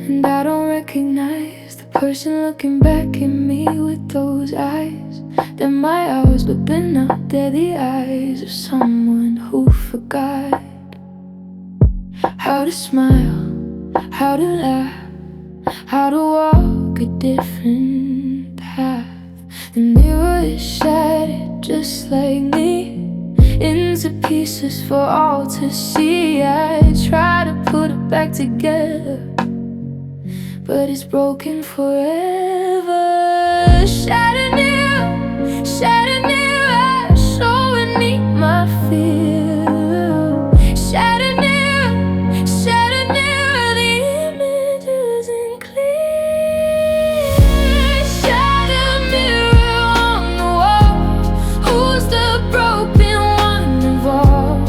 And I don't recognize the person looking back at me with those eyes. They're my eyes, but they're not. They're the eyes of someone who forgot how to smile, how to laugh, how to walk a different path. The mirror is shattered just like me, into pieces for all to see. I try to put it back together, but it's broken forever. Shattered mirror, showing me my fear. Shattered mirror, the image isn't clear. Shattered mirror on the wall, who's the broken one involved?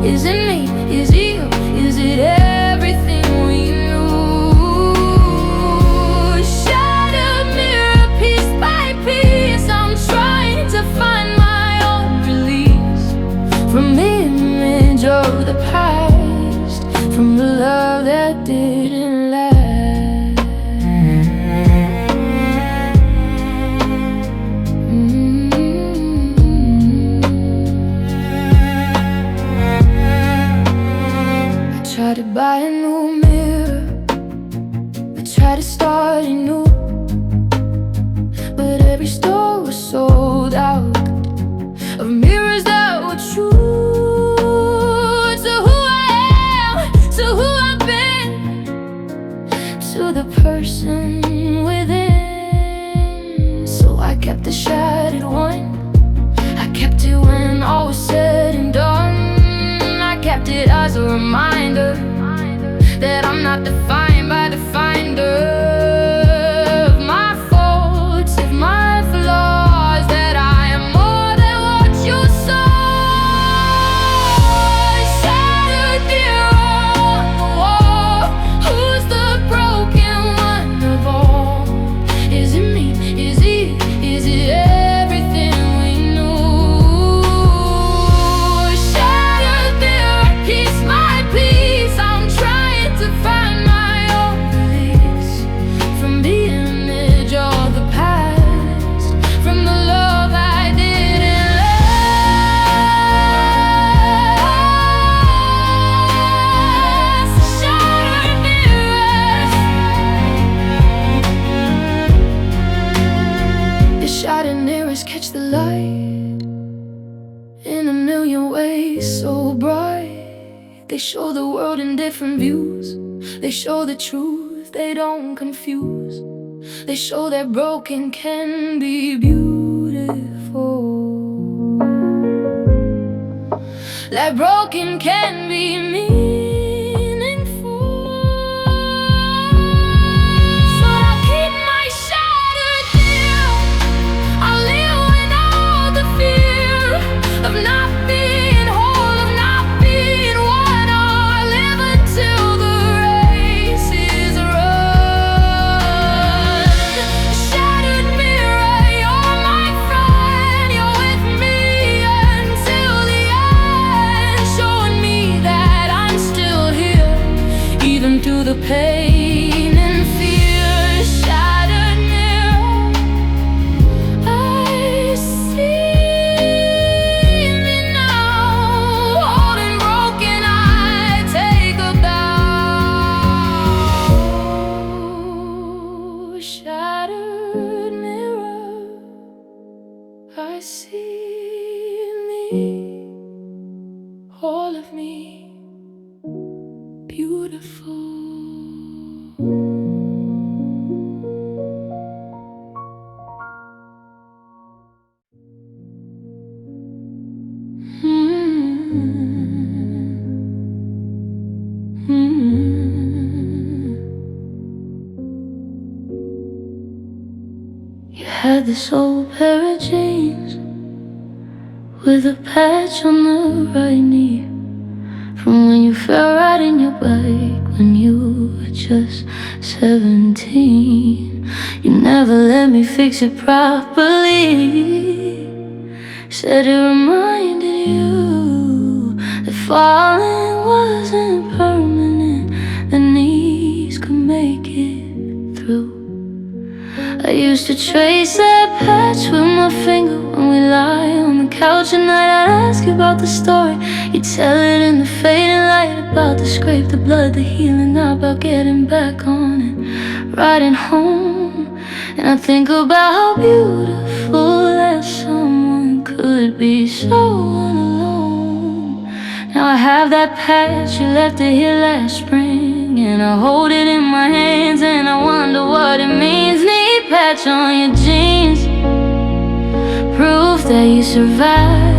Is it me? Is it you? Is it everything we knew? Shattered mirror, piece by piece, I'm trying to find my own release from the image of the past, from the love that didn't last. I tried to buy a new mirror, I tried to start anew, but every store was sold out of mirrors that were true to who I am, to who I've been, to the person within. So I kept the shattered one, I kept it when all was said and done. I kept it as a reminder that I'm not defined by the finder of my faults, of my flaws, that I am more than what you saw. Shattered mirror on the wall, who's the broken one of all? Is it me? Is it? Is it everything we knew? Shattered mirror, piece by piece, I'm trying to find my own release from the image of the past, from the love I didn't last. Shattered mirrors, the shattered mirrors catch the light in a million ways so bright. They show the world in different views, they show the truth, they don't confuse. They show that broken can be beautiful, that broken can be meaningful. So I'll keep my shattered mirror, I'll live without the fear of not being whole, of not being one. I'll live until the race is run. Shattered mirror, you're my friend, you're with me until the end, showing me that I'm still here, even through the pain and fear. Shattered mirror, I see me now, holding broken, I take a bow. Shattered mirror, I see me, all of me, beautiful. You had this old pair of jeans with a patch on the right knee, from when you fell right in your bike when you were just 17. You never let me fix it properly, said it reminded you that falling wasn't permanent, the knees could make it through. I used to trace that patch with my finger when we lie on the couch at night. I'd ask you about the story, you'd tell it in the fading light, about the scrape, the blood, the healing, about getting back on it, riding home. And I think about how beautiful that someone could be so alone. Now I have that patch, you left it here last spring, and I hold it in my hands and I wonder what it means. Knee patch on your jeans, proof that you survived.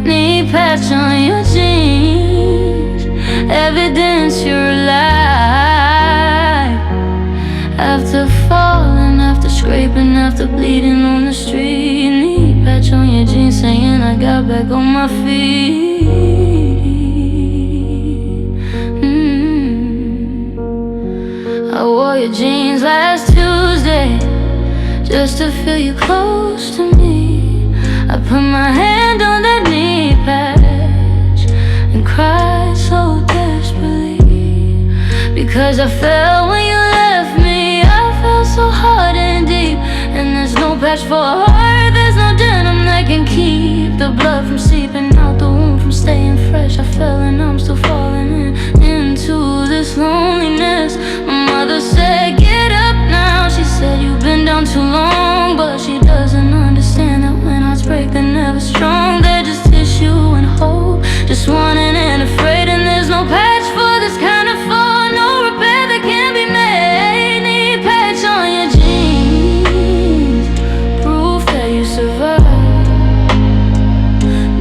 Knee patch on your jeans, evidence you're alive. After falling, after scraping, after bleeding on the street, knee patch on your jeans saying I got back on my feet. I wore your jeans last Tuesday just to feel you close to me. I put my hand on that knee patch and cried so desperately, because I fell when you left me. I fell so hard and deep, and there's no patch for a heart, there's no denim that can keep the blood from seeping out the wound, from staying fresh. I fell and I'm still falling into this loneliness. My mother said, get up now. She said, you've been down too long, but she doesn't understand that when hearts break, they're never strong. They're just tissue and hope, just wanting and afraid. And there's no patch for this kind of fall, no repair that can be made. Knee patch on your jeans, proof that you survived.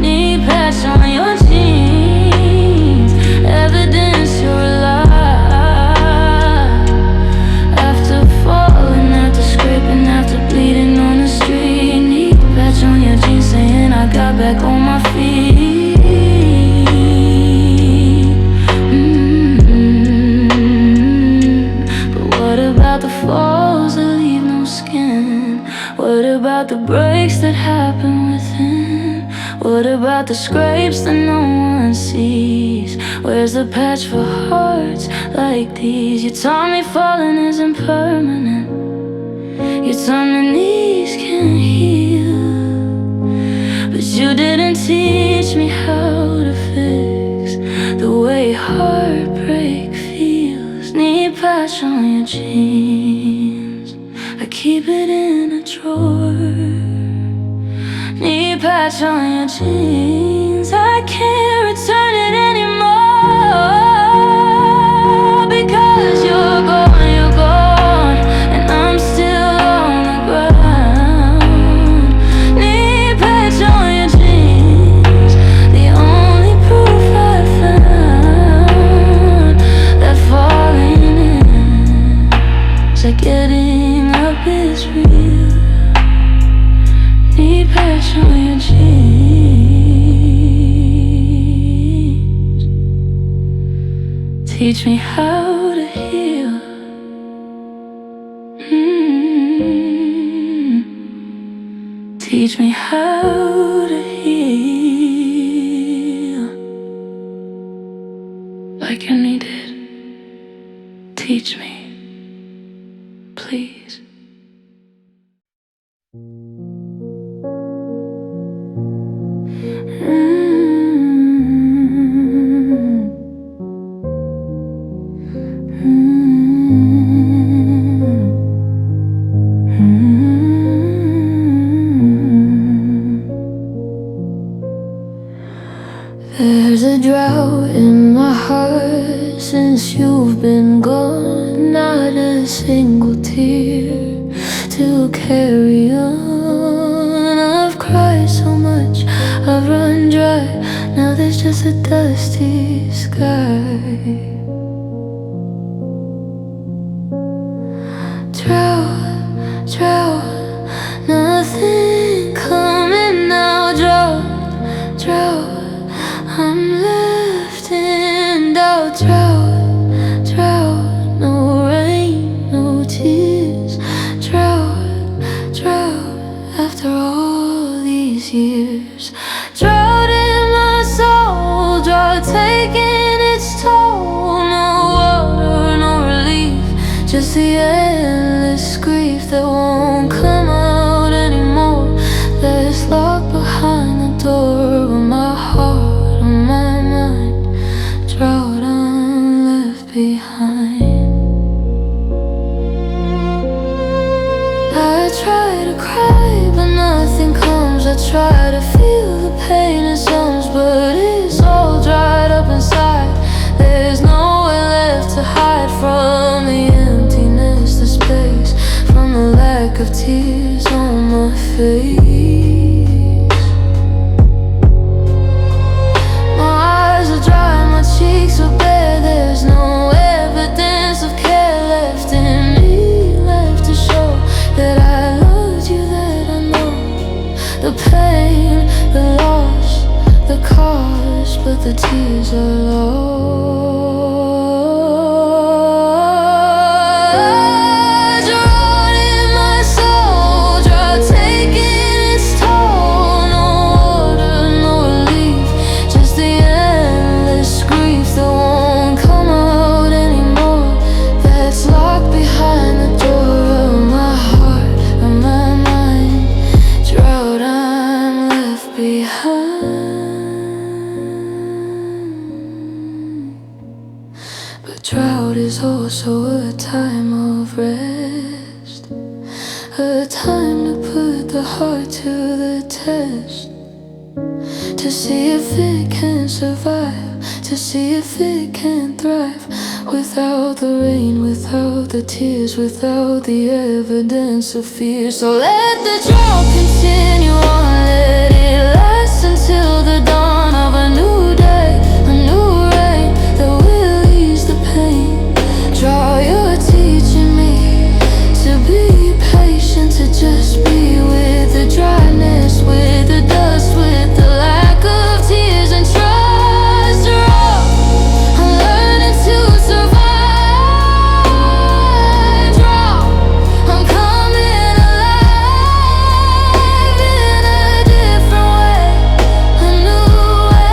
Knee patch on your jeans, evidence you're alive. After falling, after scraping, after bleeding on the street, knee patch on your jeans saying I got back on my feet. But what about the falls that leave no skin? What about the breaks that happen within? What about the scrapes that no one sees? Where's the patch for hearts like these? You taught me falling isn't permanent. You taught me knees can heal, but you didn't teach me how to fix the way heartbreak feels. Knee patch on your jeans, I keep it in a drawer. Knee patch on your jeans, I can't return it anymore, because you're gone, and I'm still on the ground. Knee patch on your jeans, the only proof I found that falling in is like getting up is real. Knee patch on your jeans, teach me how to heal. Teach me how to heal like you needed. Teach me, please. There's a drought in my heart since you've been gone. Not a single tear to carry on. I've cried so much, I've run dry. Now there's just a dusty sky. Drought, drought, nothing coming now. Drought, drought, I'm left in doubt. Drought, drought, no rain, no tears. Drought, drought, after all these years. Drought in my soul, drought taking its toll. Just the endless grief that won't come out anymore, that's locked behind the door of my heart, of my mind, drowned and left behind. I try to cry, but nothing comes. I try to feel the pain in songs, but it's all dried up inside. There's nowhere left to hide from the emptiness, the space, from the lack of tears on my face. My eyes are dry, my cheeks are bare. There's no evidence of care left in me, left to show that I loved you, that I know the pain, the loss, the cost, but the tears are low. Drowned in my soul, drought taking its toll. No water, no relief, just the endless grief that won't come out anymore, that's locked behind the door of my heart, of my mind, drowned and left behind. But drought is also a time of rest, a time to put the heart to the test, to see if it can survive, to see if it can thrive, without the rain, without the tears, without the evidence of fear. So let the drought continue on, let it last until the dawn of a new day, a new rain that will ease the pain. Drought, you're teaching me to be patient, to just be with the dryness, with the dust, with the lack of tears, and trust. Drought, I'm learning to survive. Drought, I'm coming alive in a different way, a new way.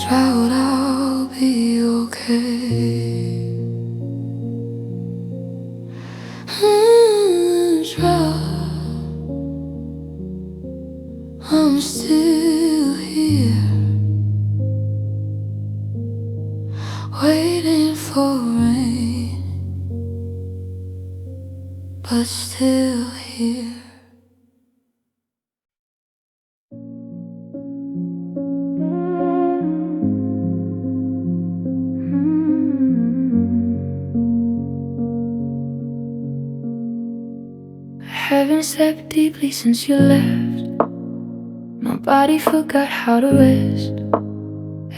Drought, I'll be okay. Drought, I'm still here, waiting for rain, but still here. I haven't slept deeply since you left. My body forgot how to rest.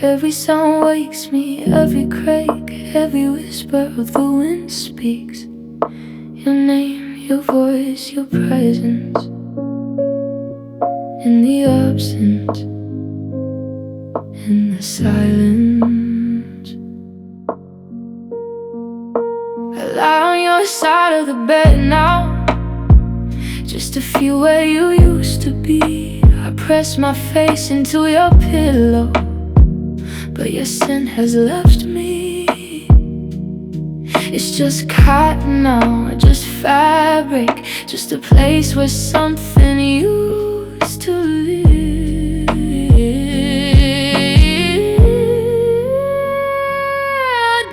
Every sound wakes me, every crack, every whisper of the wind speaks your name, your voice, your presence in the absence, in the silence. I lie on your side of the bed now, just to feel where you used to be. I press my face into your pillow, but your scent has left me. It's just cotton now, just fabric, just a place where something used to live.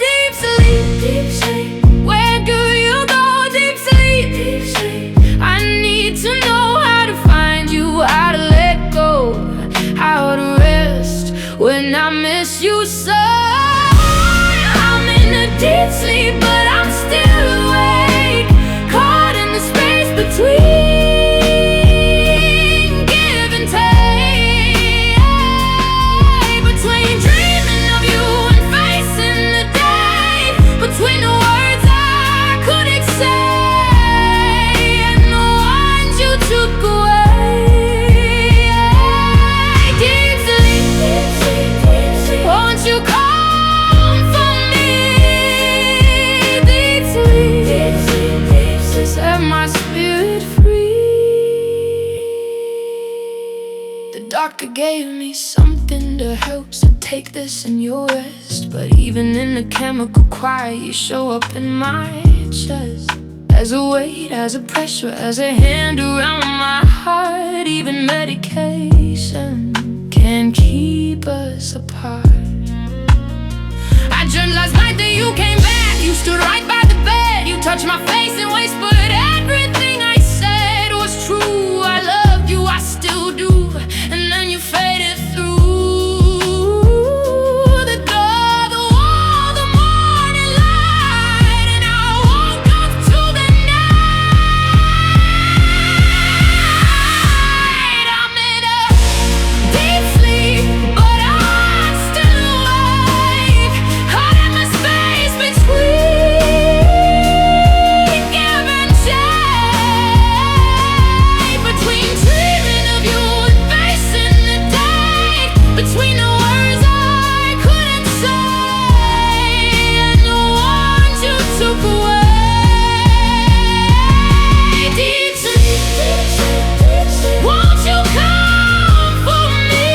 Deep sleep, deep sleep, where do you go? Deep sleep, deep sleep, I need to know how to find you, how to let go, how to rest when I miss you so. I'm in a deep sleep, but I'm still awake, caught in the space between give and take, between dreaming of you and facing the day, between the words I couldn't say and the ones you took away. Deep sleep, deep sleep, deep sleep, won't you come for me? Deep sleep, deep sleep, deep sleep, set my spirit free. The doctor gave me something to help, so take take this and you'll rest. But even in the chemical quiet, you show up in my chest. As a weight, as a pressure, as a hand around my heart. Even medication can keep us apart. I dreamt last night that you came back. You stood right by the bed. You touched my face and whispered everything I said was true. I loved you, I still do. And then you faded through the door, the wall, the morning light. And I woke up to the night. I'm in a deep sleep, but I'm still awake. Caught in the space between give and take, between dreaming of you and facing the day, between the words I couldn't say and the ones you took away. Deep sleep, won't you come for me?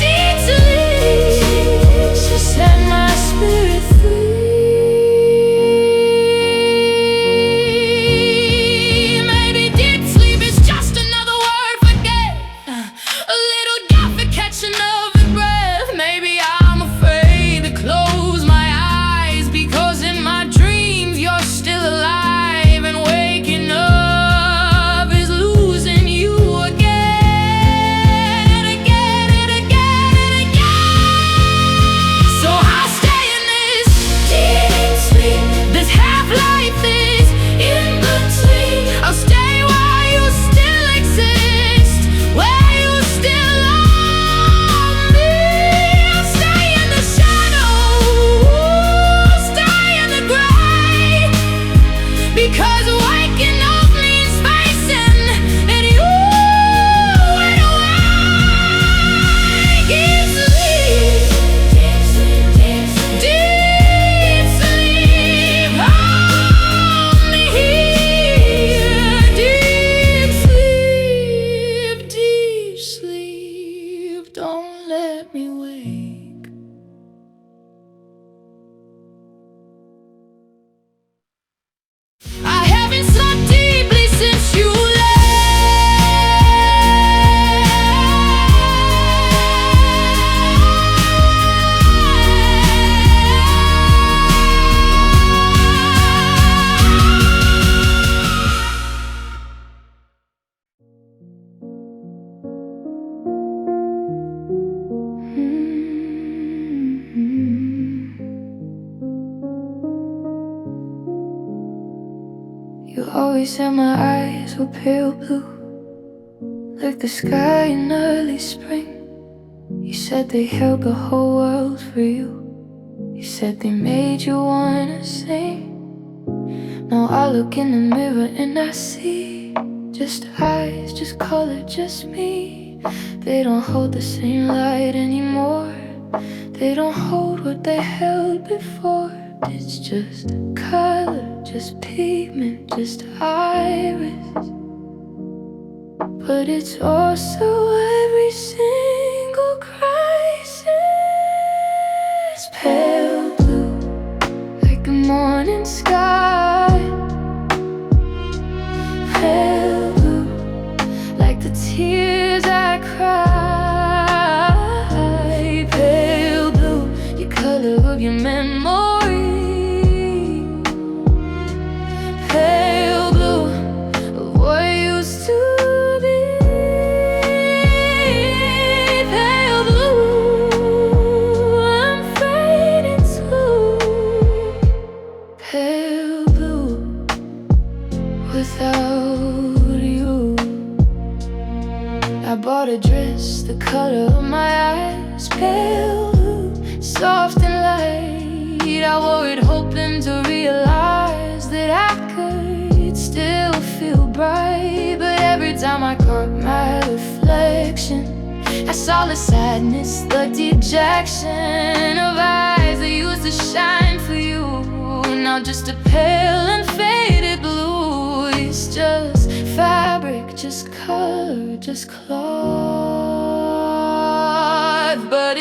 Deep sleep, to set my spirit free. Maybe deep sleep is just another word for death, a little gap for catching of the breath. Maybe I'm afraid to close my eyes, because in my dreams you're still alive, and waking up is losing you again and again and again and again. So I'll stay in this deep sleep, this half-life is in between. I'll stay while you still exist, where you still love me. I'll stay in the shadows, stay in the gray, because waking up means facing that you went away. Deep sleep, deep sleep, hold me here. Deep sleep, don't let me wake. I haven't slept deeply since you left. You always said my eyes were pale blue, like the sky in early spring. You said they held the whole world for you. You said they made you wanna sing. Now I look in the mirror and I see just eyes, just color, just me. They don't hold the same light anymore. They don't hold what they held before. It's just color, just pigment, just iris. But it's also every single crisis. Pale blue, like the morning sky. Pale blue, like the tears I cry. Pale blue, your color of your memory. Pale blue, of what used to be. Pale blue, I'm fading too. Pale blue, without you. I bought a dress, the color of my eyes. Pale blue, soft and light. I wore it hoping to realize that I could still feel bright. But every time I caught my reflection, I saw the sadness, the dejection of eyes that used to shine for you. Now just a pale and faded blue. It's just fabric, just color, just cloth. But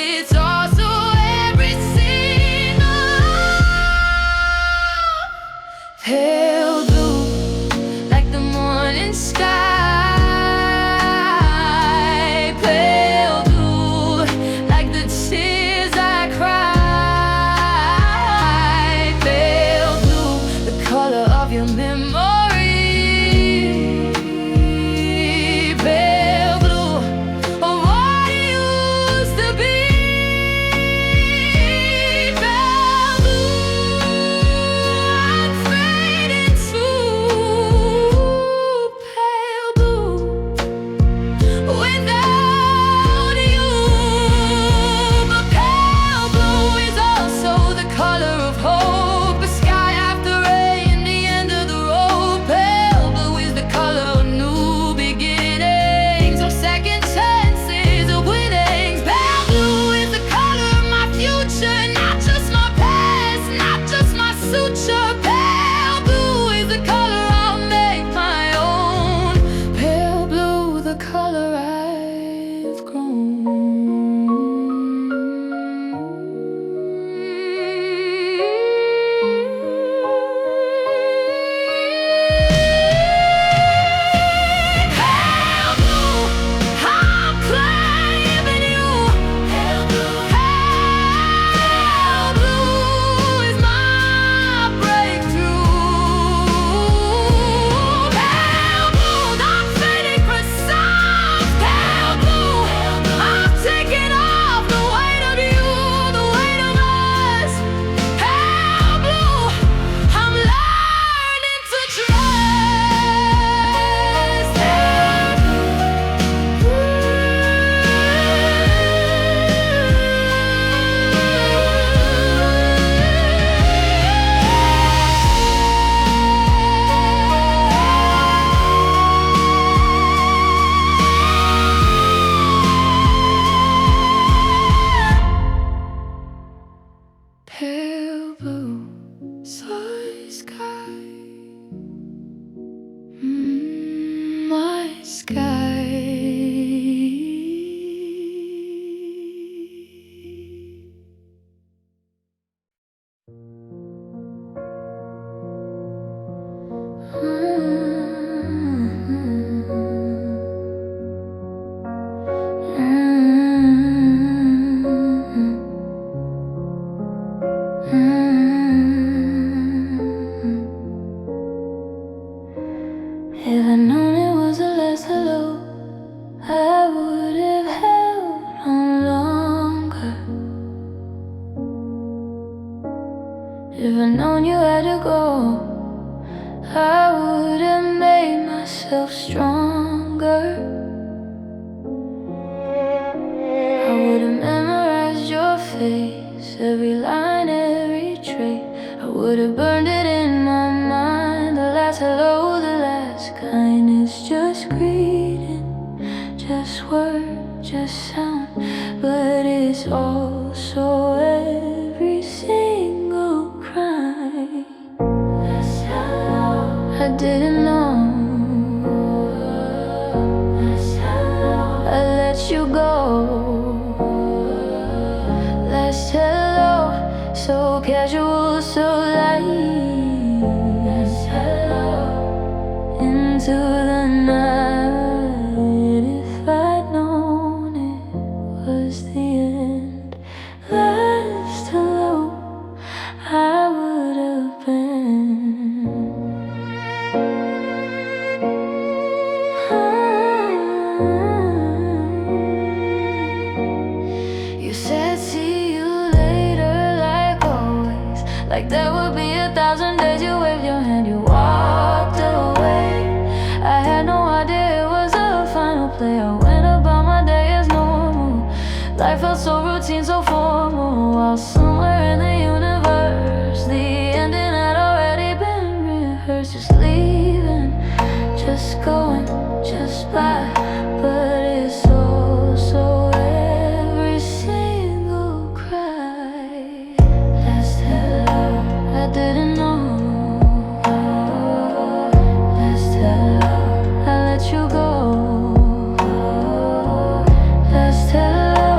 If I'd known you had to go, I would have made myself stronger. I would have memorized your face, every line, every trait. I would have burned it in my mind. The last hello, the last kindness, just greeting, just word, just sound. But it's also every single cry. I didn't know I let you go. Last hello, so casual, so light. Last hello, into the night. If I'd known it was the end. Last hello, I would have been. You said see you later, like always. Like there would be 1,000 days. You waved your hand, you walked away. I had no idea it was a final play. I went about my day as normal. Life felt so routine, so formal. While somewhere in the universe, the ending had already been rehearsed. Just leaving, just going, just by. But it's also every single cry. Last hello, I didn't know. Last hello, I let you go. Last hello,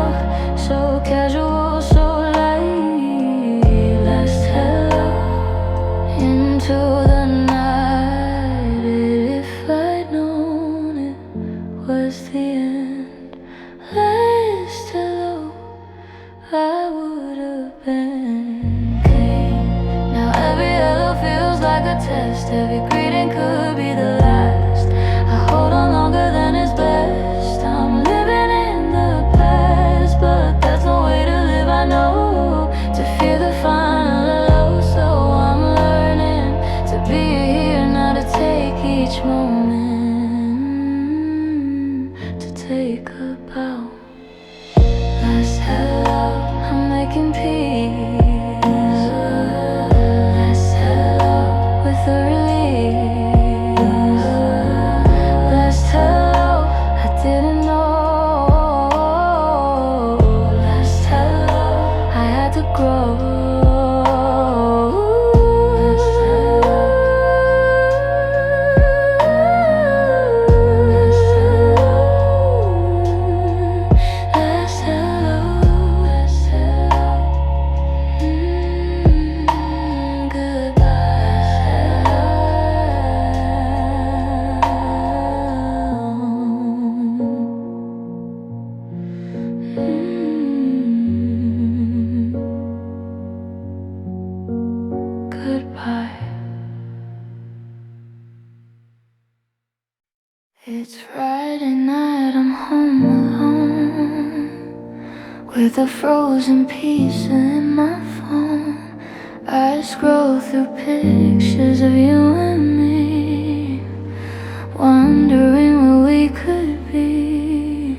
so casual, so light. Last hello, into the night. If I'd known it was the end. Last hello, I would have been king. Now every hello feels like a test. Every greeting could be the last. I hold on longer than is best. I'm living in the past, but that's no way to live, I know. To fear the final hello, so I'm learning to be here, now to take each moment, to take a bow. Last hello, I'm making peace. Last hello, with a release. Last hello, I didn't know. Last hello, I had to grow. Last hello, last hello, last hello, goodbye. It's Friday night, I'm home alone, with a frozen pizza in my phone. I scroll through pictures of you and me, wondering where we could be.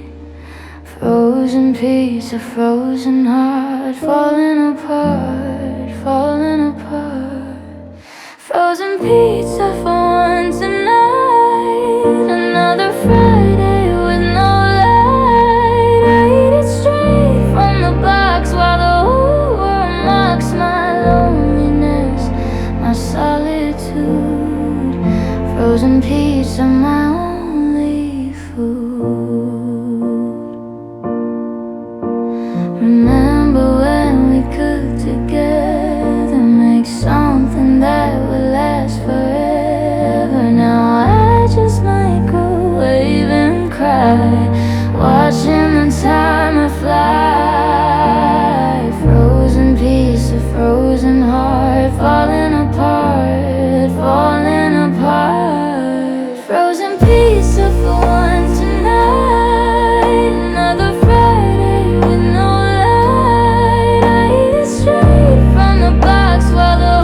Frozen pizza, frozen heart, falling apart, falling apart. Frozen pizza for one tonight. Another Friday with no light. I eat it straight from the box while the whole world mocks my loneliness, my solitude. Frozen pizza, my only food. Remember when we cooked together, make something that would last forever. Now I just microwave and cry, watching the timer fly. Frozen pizza, frozen heart, falling apart, falling apart. Frozen pizza for one tonight. Another Friday with no light. I eat it straight from the box while the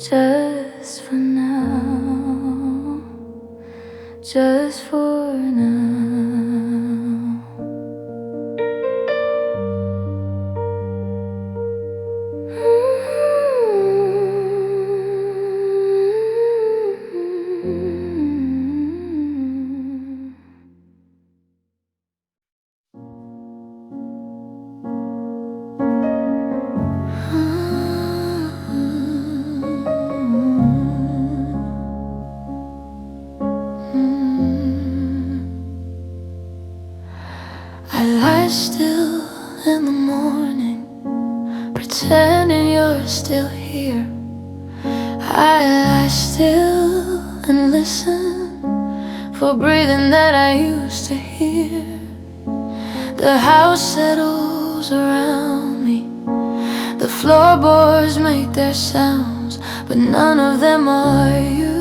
just for now, just for now. I lie still in the morning, pretending you're still here. I lie still and listen for breathing that I used to hear. The house settles around me, the floorboards make their sounds, but none of them are you.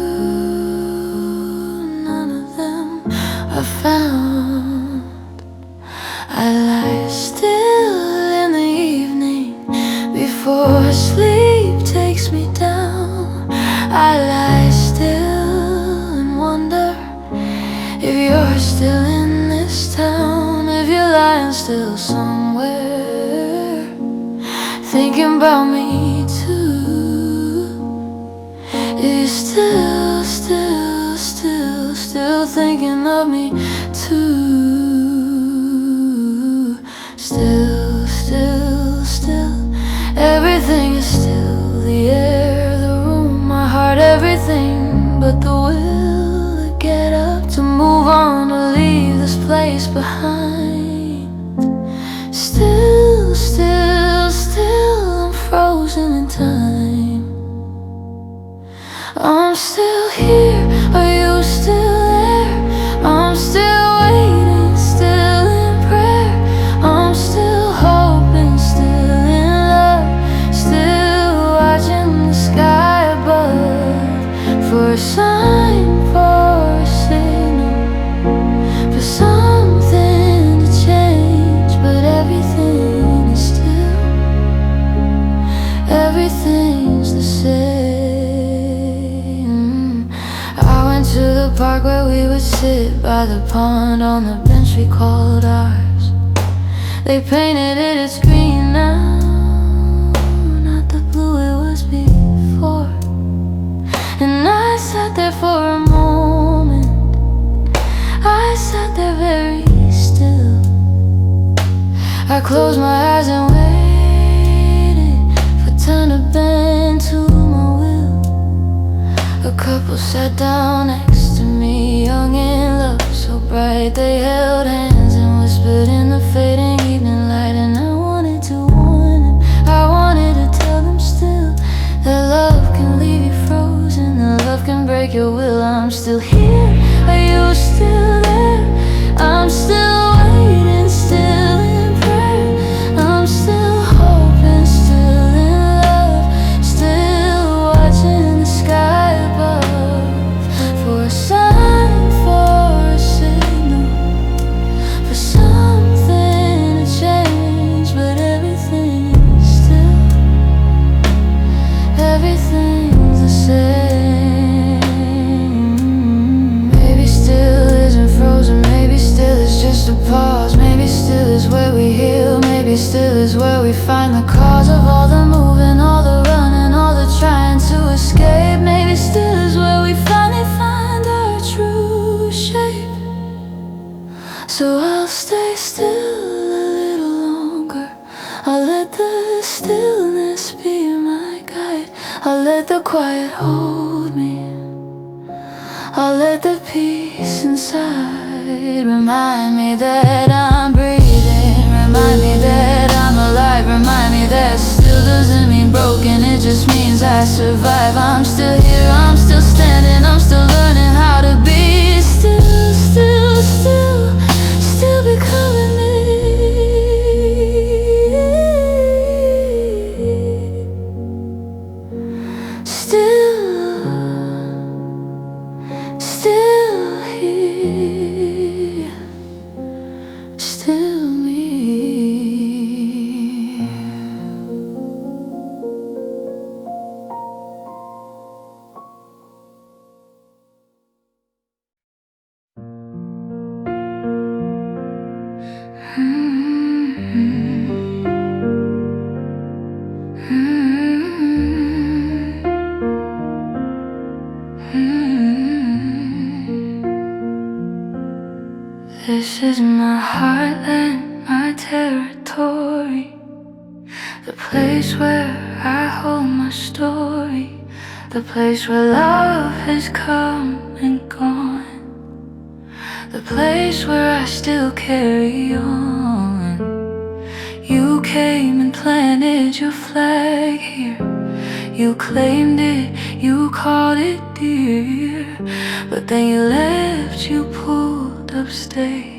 None of them are found. I lie still in the evening before sleep takes me down. I lie still and wonder if you're still in this town, if you're lying still somewhere, thinking about me too. If you're still thinking of me too. Still, everything is still. The air, the room, my heart, everything but the will to get up, to move on, to leave this place behind. Still, I'm frozen in time. I'm still here, are you still there? I'm still waiting, still in prayer. I'm still hoping, still in love, still watching the sky above for a sign, for a signal, for something to change. But everything is still, everything's the same. I went to the park where we would sit by the pond on the bench we called ours. They painted it, it's green now, not the blue it was before. And I sat there for a moment, I sat there very still. I closed my eyes and waited for time to bend to my will. A couple sat down next to me, young in love, so bright. They held hands and whispered in the fading evening light. And I wanted to warn them, I wanted to tell them still, that love can leave you frozen, that love can break your will. I'm still here, are you still there? I'm still waiting, still in prayer. I'm still hoping, still in love, still watching the sky above for a sign, for a signal, for something to change. But everything's still, everything's the same. Maybe still isn't frozen, maybe still is just a pause. Maybe still is where we heal, maybe still is where we find the cause of all the moving, all the running, all the trying to escape. Maybe still is where we finally find our true shape. So I'll stay still a little longer, I'll let the stillness be my guide. I'll let the quiet hold me, I'll let the peace inside remind me that I'm breathing, remind me that I'm alive, remind me that still doesn't mean broken, it just means I survive. I'm still here, I'm still standing, I'm still learning how to be still, still becoming me. Still here, still me. This is my heartland, my territory, the place where I hold my story, the place where love has come and gone, the place where I still carry on. You came and planted your flag here. You claimed it, you called it dear, but then you left, you pulled up stakes.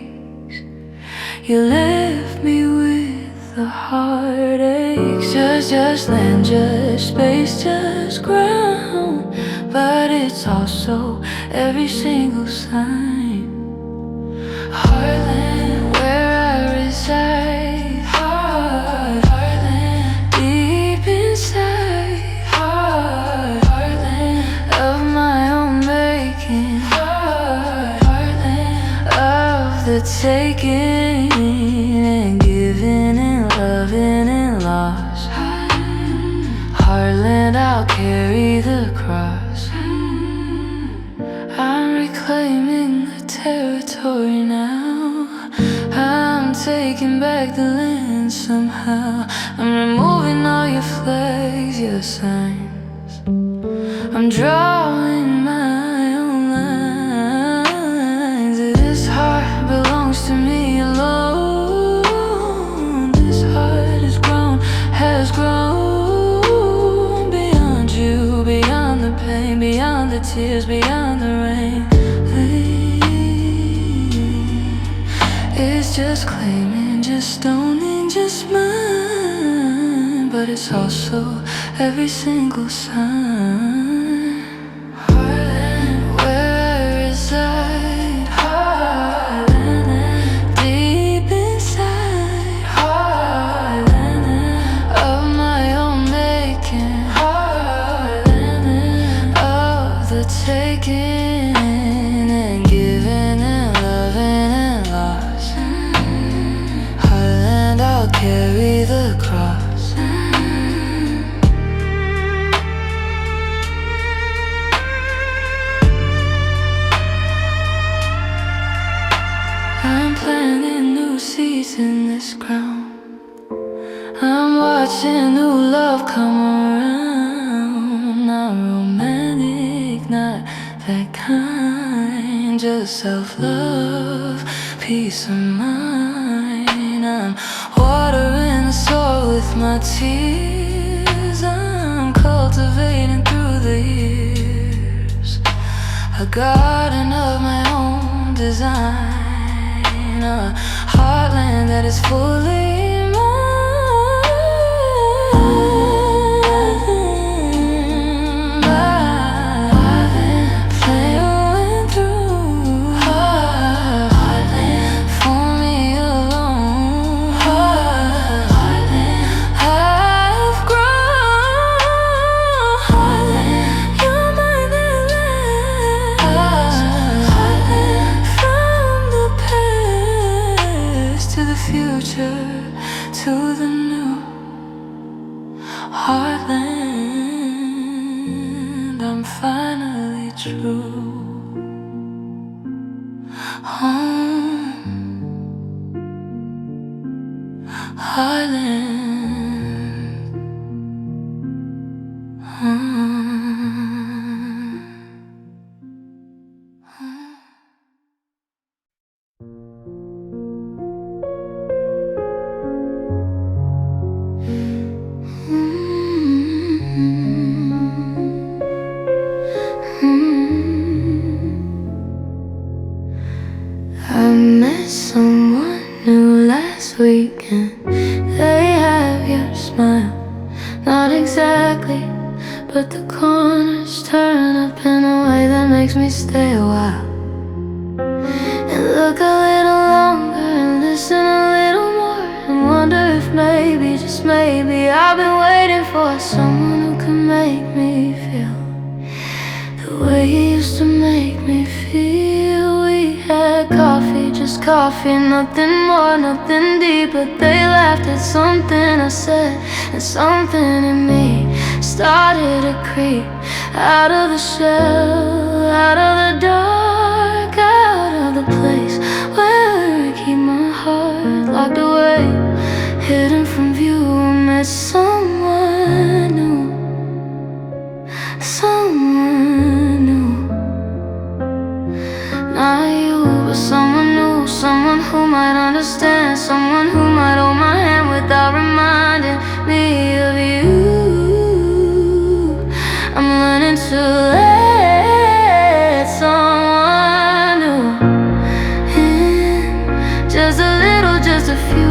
You left me with the heartaches. Just land, just space, just ground, but it's also every single sign. Heartland, where I reside. Heartland, deep inside. Heartland, of my own making. Heartland, of the taking and giving and loving and loss. Heartland, I'll carry the cross. I'm reclaiming the territory now. I'm taking back the land somehow. I'm removing all your flags, your signs. I'm drawing my own lines. This heart belongs to me alone. This heart has grown beyond you, beyond the pain, beyond the tears, beyond the rain. It's just claiming, just owning, just mine, but it's also every single sign. Heartland, where I reside. Heartland, deep inside. Heartland, of my own making. Heartland, of the taking and giving and loving and loss. Heartland, I'll carry the cross. I'm planting new seeds in this ground. I'm watching new love come around. Not romantic, not that kind, just self-love, peace of mind. I'm watering the soil with my tears. I'm cultivating through the years a garden of my own design. A heartland that is fully mine. Heartland, flowing through. Heartland, for me alone. Heartland, I've grown. Heartland, you're my land. Heartland, from the past to the future, to the new. Heartland, I'm finally true. Home, Heartland, home. I met someone new last weekend. They have your smile, not exactly, but the corners turn up in a way that makes me stay a while and look a little longer and listen a little more and wonder if maybe, just maybe, I've been waiting for someone who can make me feel the way you used to make me feel. We had coffee, just coffee, nothing more, nothing deep, but they laughed at something I said, and something in me started to creep out of the shell, out of the dark, out of the place where it hidden from view, met someone new, someone new. Not you, but someone new, someone who might understand, someone who might hold my hand without reminding me of you. I'm learning to let someone new in, just a little, just a few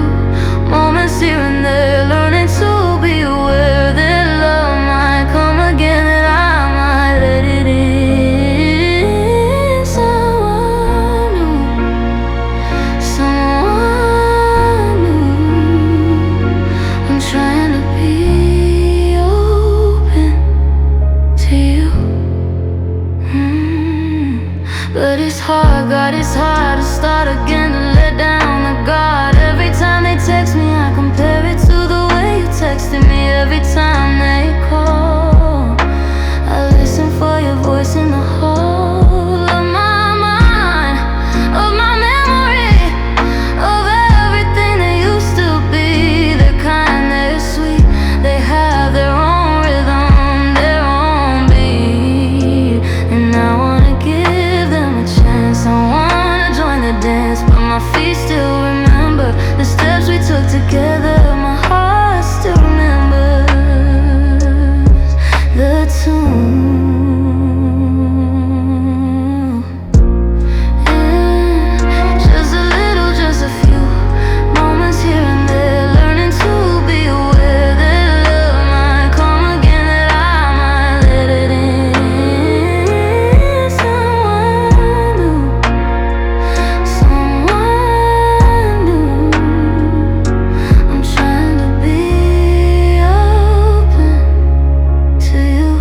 moments here and there, learning to be aware that love might come again, that I might let it in. Someone new, someone new. I'm trying to be open to you. But it's hard, God, it's hard to start again, to let down the guard. Every time they text me, I compare it to the way you texted me. Every time they call, I listen for your voice in the hall of my mind, of my memory, of everything that used to be. They're kind, they're sweet, they have their own rhythm, their own beat. And I wanna give them a chance, I wanna join the dance, but my feet still remember the steps we took together. My heart still remembers the tune. Just a little, just a few moments here and there, learning to be aware that love might come again, that I might let it in. Someone new, someone new. I'm trying to be open to you.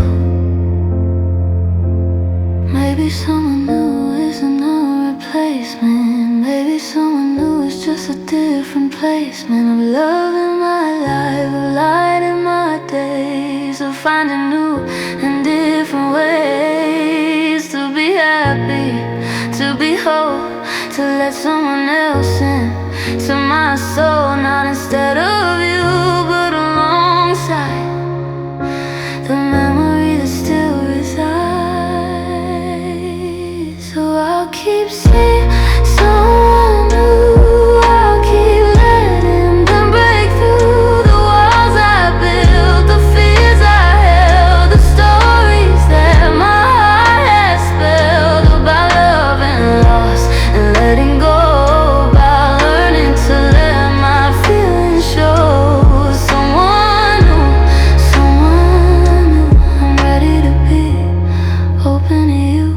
Maybe someone new isn't a replacement. Maybe someone new is just a different placement of love in my life, of light in my days, of finding new and different ways to be happy, to be whole, to let someone else in to my soul, not instead of you, but alongside the memory that still resides. So I'll keep seeing someone new, I'll keep letting them break through the walls I built, the fears I held, the stories that my heart has spelled about love and loss and letting go, about learning to let my feelings show. Someone new, someone new. I'm ready to be open to you,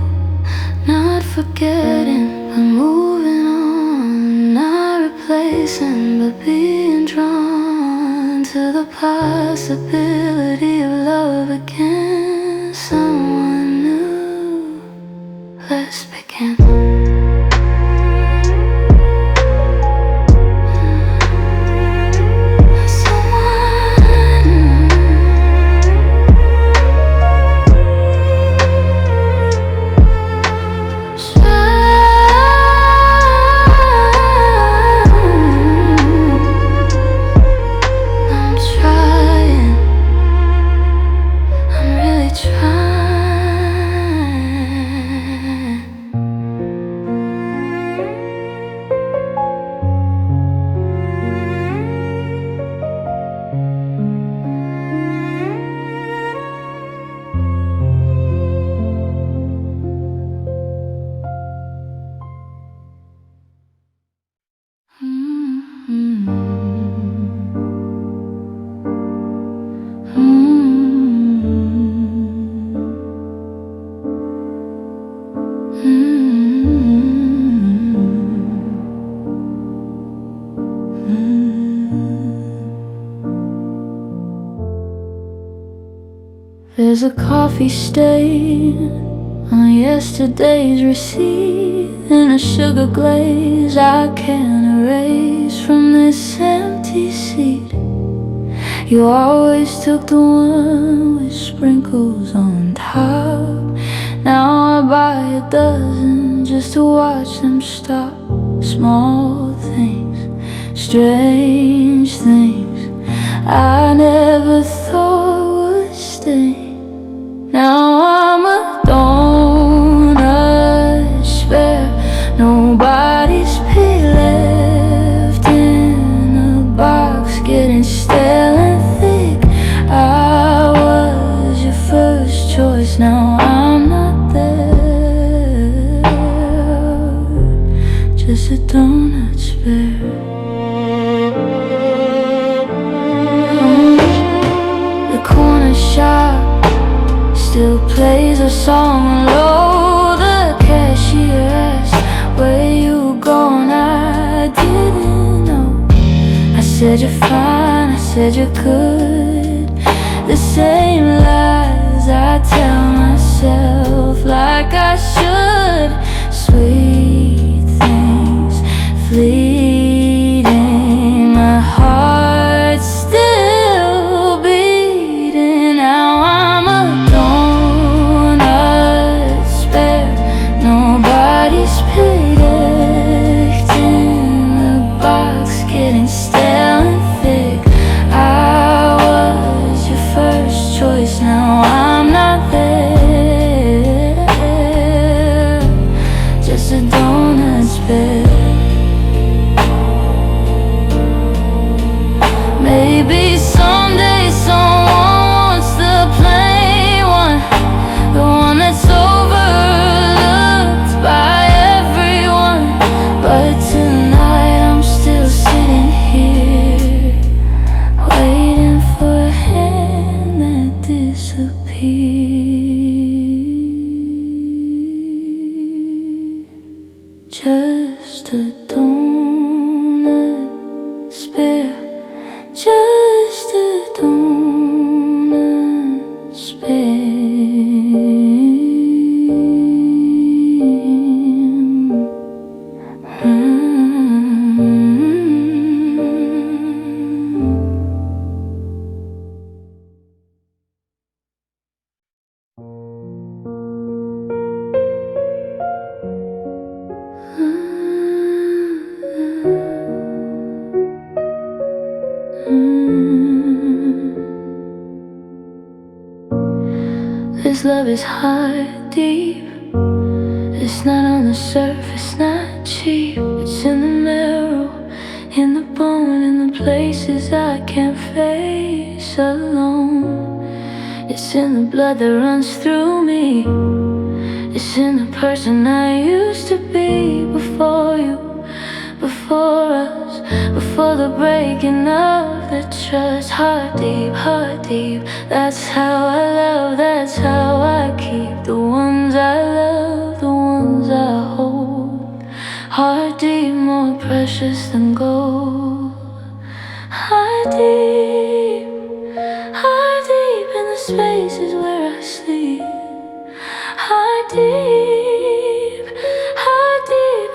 not forgetting, but moving on, not replacing, but being drawn to the possibility of love again. Someone new, let's begin. Someone new. I'm trying, I'm really trying. There's a coffee stain on yesterday's receipt, and a sugar glaze I can't erase from this empty seat. You always took the one with sprinkles on top. Now I buy a dozen just to watch them stop. Small things strange things I never thought would stay. Now I'm a donut spare, nobody's pay left in a box, getting stale and thick. I was your first choice, now I'm not there, just a donut spare. The corner shop still plays a song low. The cashier asked, where you going? I didn't know. I said you're fine, I said you're good. The same lies I tell myself like I should. Sweet things fleeting, my heart's still beating. Now I'm a donut spare, nobody's picked in the box, getting stale and thick. I was your first choice, now I'm not there, just a donut spare. Maybe someday someone wants the plain one, the one that's overlooked by everyone. But tonight I'm still sitting here, waiting for a hand that disappeared. Just a donut spare, just a donut spare. This love is hard, deep. It's not on the surface, not cheap. It's in the marrow, in the bone, in the places I can't face alone. It's in the blood that runs through me. It's in the person I used to be before you, before us, before the breaking of the trust. Heart deep, that's how I love, that's how I keep the ones I love, the ones I hold. Heart deep, more precious than gold. Heart deep in the spaces where I sleep. Heart deep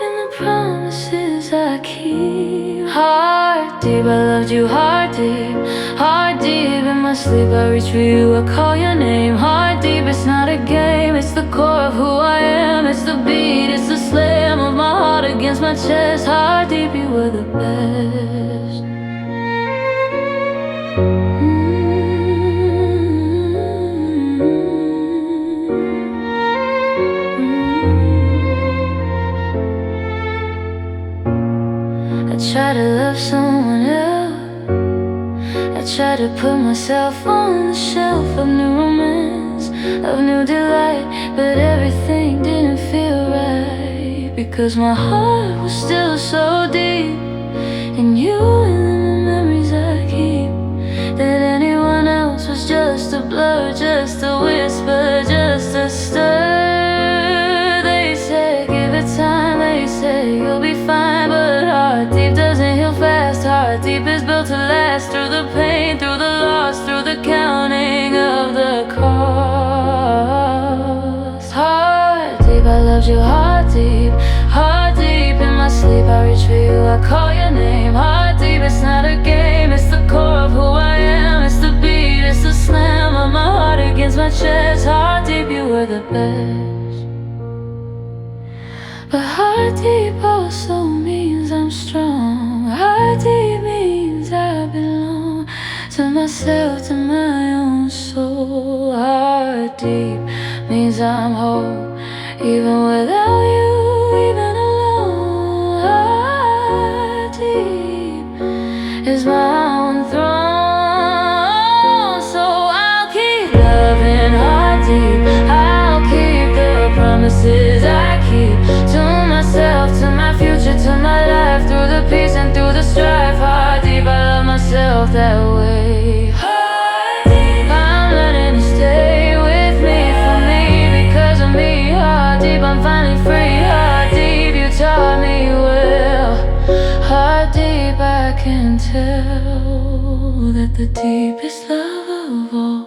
in the promises I keep. Heart deep, I loved you, heart deep in my sleep. I reach for you, I call your name. Heart deep, it's not a game, it's the core of who I am. It's the beat, it's the slam of my heart against my chest. Heart deep, you were the best. I try to love someone else, I try to put myself on the shelf of new romance, of new delight. But everything didn't feel right, because my heart was still so deep in you and the memories I keep. That anyone else was just a blur, just a whisper, just a stir. They say give it time, they say you'll be fine. But heart deep doesn't heal fast. Heart deep is built to last, through the pain, through the loss, through the counting of the cost. Heart deep, I loved you, heart deep in my sleep. I reach for you, I call your name. Heart deep, it's not a game, it's the core of who I am. It's the beat, it's the slam of my heart against my chest. Heart deep, you were the best. But heart deep also means I'm strong. Heart deep myself to my own soul. Heart deep means I'm whole, even without you, even alone. Heart deep is my own throne. So I'll keep loving heart deep. I'll keep the promises I keep to myself, to my future, to my life, through the peace and through the strife. Heart deep, I love myself that way. Heart deep, I'm learning to stay with me, for me, because of me. Heart deep, I'm finally free. Heart deep, you taught me well. Heart deep, I can tell that the deepest love of all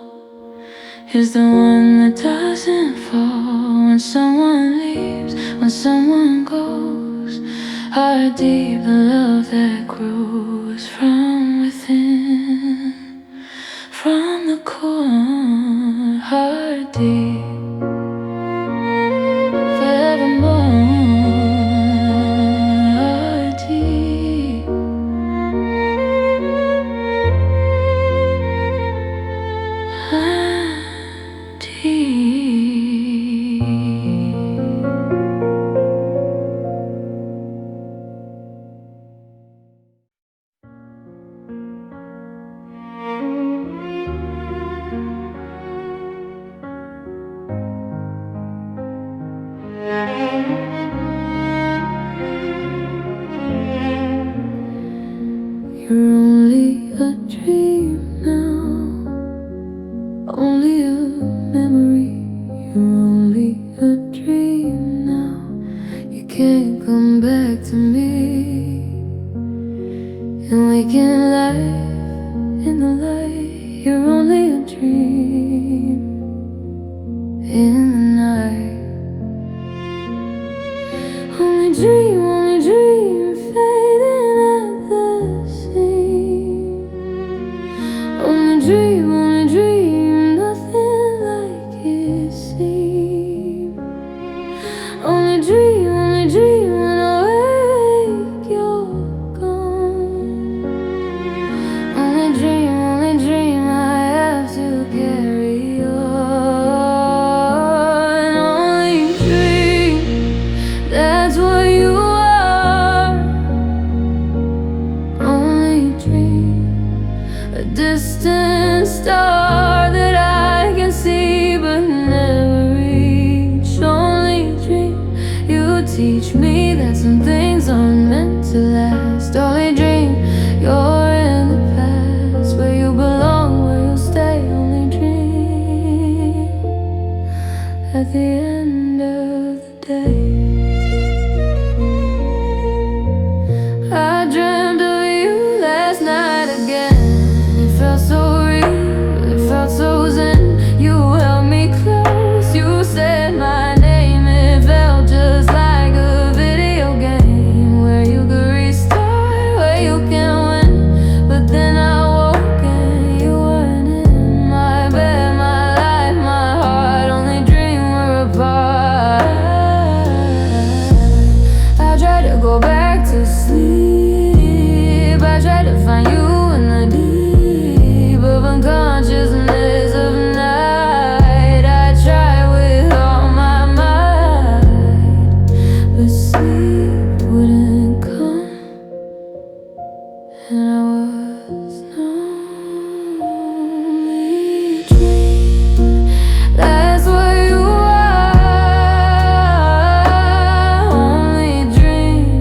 is the one that doesn't fall when someone leaves, when someone goes. Heart deep, the love that grows from within, from the core. Heart deep, forevermore. Heart deep, heart deep. You're only a dream now, only a memory. You're only a dream now. You can't come back to me. And waking life in the light, you're only a dream in the night. Only dream, fading at the seams. Only dream, nothing like it seems. Only dream, when I wake, you're gone. Only dream, I have to carry on. Only dream, that's what you are. Only dream, a distant star that I can see but never reach. Only dream, you teach me that some things aren't meant to last. Only dream, you're in the past, where you belong, where you'll stay. Only dream, at the end of the day. I dreamt of you last night again. It felt so real, it felt so zen. You held me close, you said my name. It felt just like a video game, where you could restart, where you can win. But then I woke and you weren't in my bed, my life, my heart. Only dream we're apart. I tried to go back to sleep. I tried to find you in the deep of unconsciousness of night. I tried with all my might, but sleep wouldn't come, and I was lonely. Dream, that's what you are. Only dream,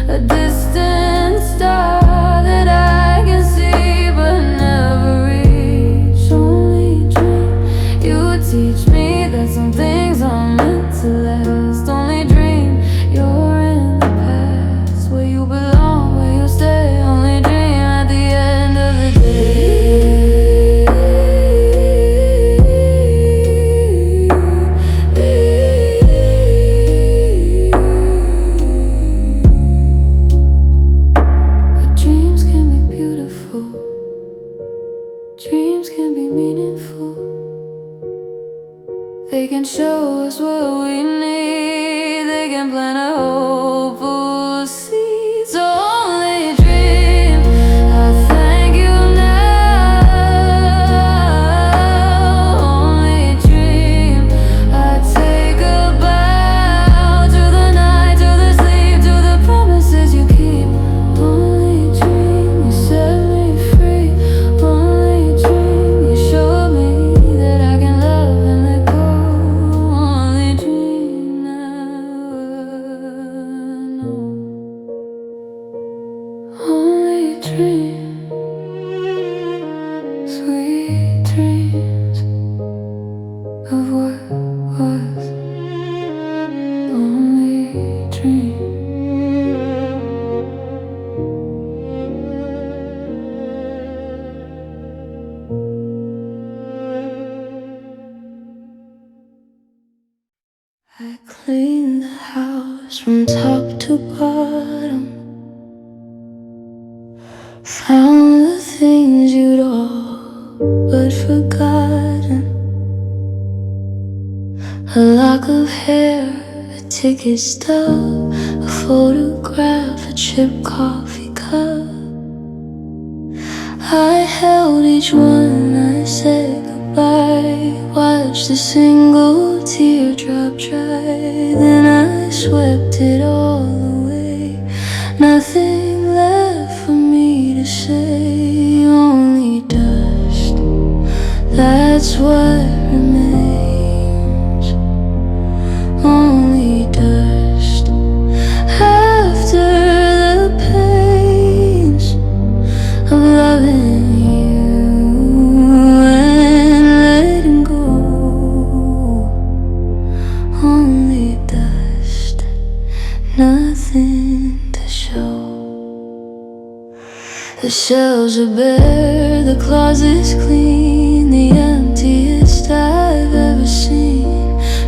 a distant star that I can see but never reach. Only dream, you teach me that some things are meant to last. Only dream, you're in the past, where you belong, where you stay. Only dream, at the end of the day. But dreams can be beautiful, dreams can be meaningful. They can show us what we need, they can plant a hopeful seed. So only dream, I thank you now. I cleaned the house from top to bottom, found the things you'd all but forgotten. A lock of hair, a ticket stub, a photograph, a chipped coffee cup. I held each one, I said goodbye, watched a single teardrop dry. Then I swept it all away, nothing left for me to say, only dust, that's what remains. Only dust after the pains of loving you and letting go. Only dust, nothing to show. The shelves are bare, the closet's clean, the emptiest I've ever seen.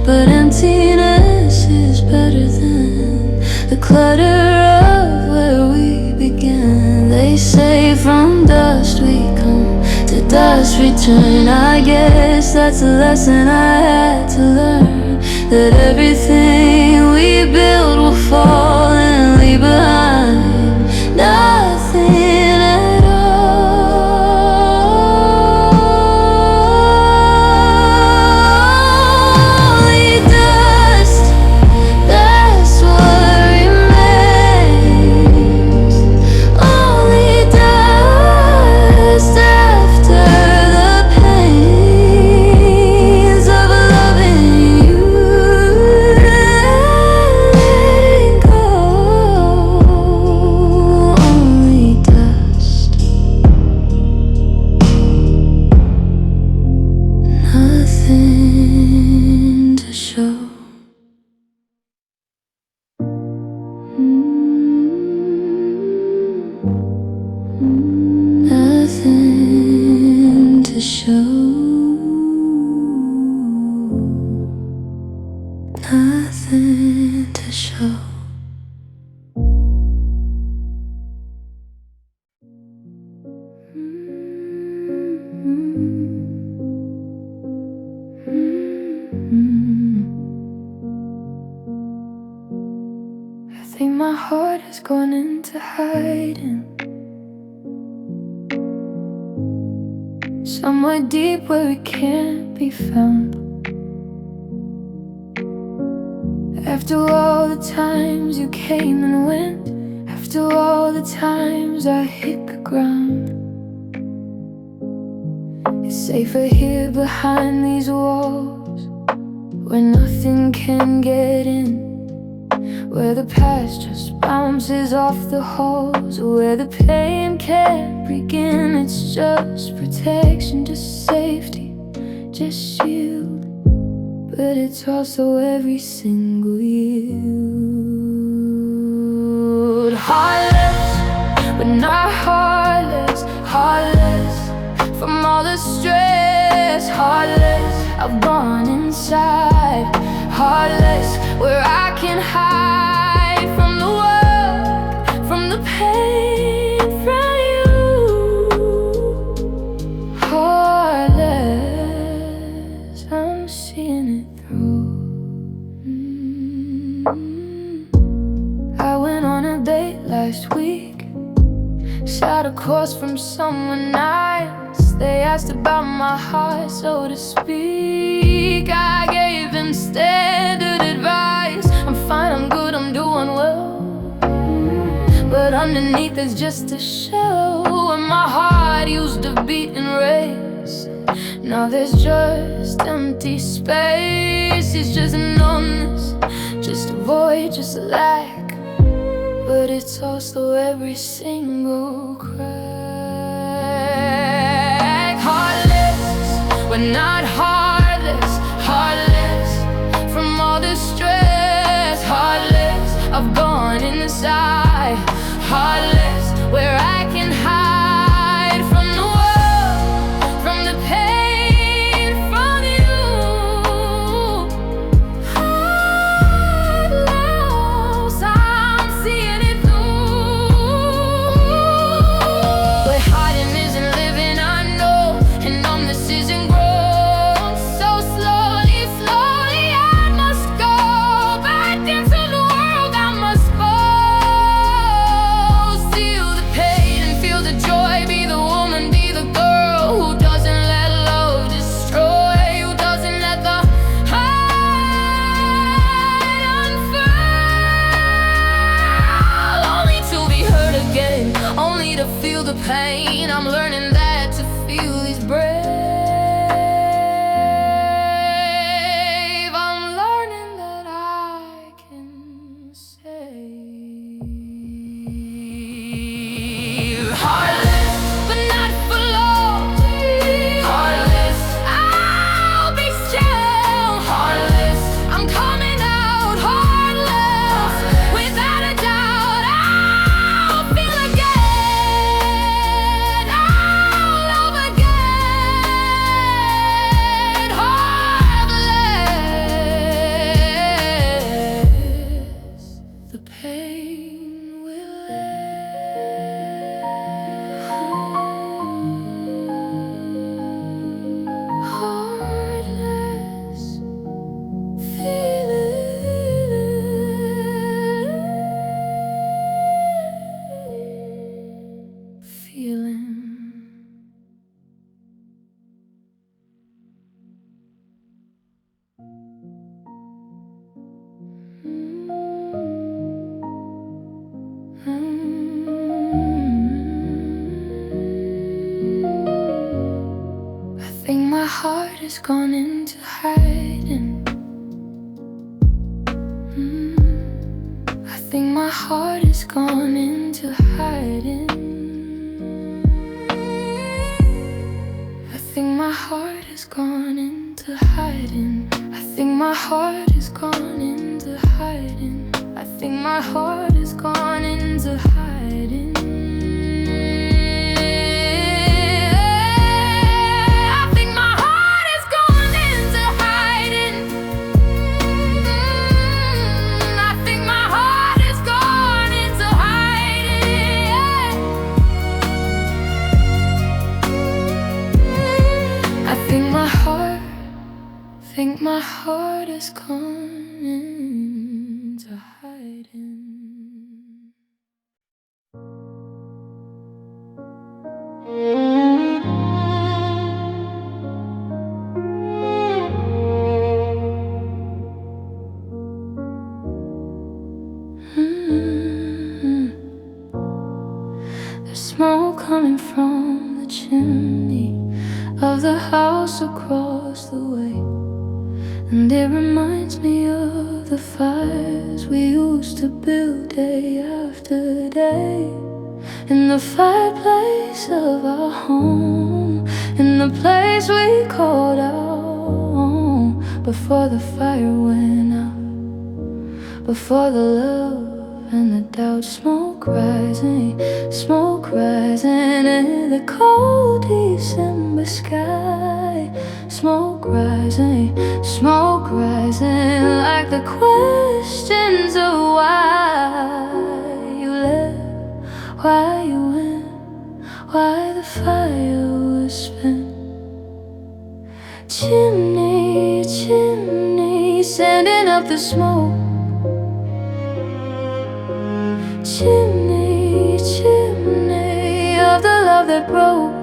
But emptiness is better than the clutter of where we began. They say from dust we come, to dust return. I guess that's a lesson I had to learn, that everything we build will fall and leave behind nothing at all. Only dust, that's what remains. Only dust after the pains of loving you and letting go. Only dust, nothing to show. Nothing to show. Nothing to show. I think my heart has gone into hiding, somewhere deep where it can't be found. After all the times you came and went, after all the times I hit the ground, it's safer here behind these walls, where nothing can get in, where the past just bounces off the halls, where the pain can't begin. It's just protection, just safety, just shield, but it's also every single yield. Heartless, but not heartless. Heartless from all the stress. Heartless, I've gone inside. Heartless, where I can hide from the world, from the pain, from you. Heartless, I'm seeing it through. I went on a date last week, sat across from someone nice. They asked about my heart, so to speak. I gave them standard advice. I'm fine, I'm good, I'm doing well, but underneath there's just a shell, and my heart used to beat and race. Now there's just empty space. It's just numbness, just a void, just a lack, but it's also every single crack. Heartless, but not heartless. Heartless from all the stress. Heartless, I've gone inside. Heartless, where I can hide from the world, from the pain, from you. pain. I'm learning that to feel is brave. I'm learning that I can save. Heartless, but not for long. Heartless, I'll be strong. Heartless, I'm coming out heartless. Without a doubt, I'll feel again. I'll love again. Heartless, the pain will end. Heartless, feel it. Feeling. I think my heart has gone into hiding. I think my heart has gone into hiding. I think my heart has gone into hiding. I think my heart has gone into hiding. I think my heart has gone into hiding. I think my heart has gone into hiding. I think my heart has gone into hiding. I think my heart has gone into hiding. There's smoke coming from the chimney of the house across the way, and it reminds me of the fires we used to build day after day, in the fireplace of our home, in the place we called our home. Before the fire went out, before the love and the doubt, smoke rising in the cold December sky. Smoke rising like the questions of why you left, why you went, why the fire was spent. Chimney, chimney, sending up the smoke. Chimney, chimney of the love that broke.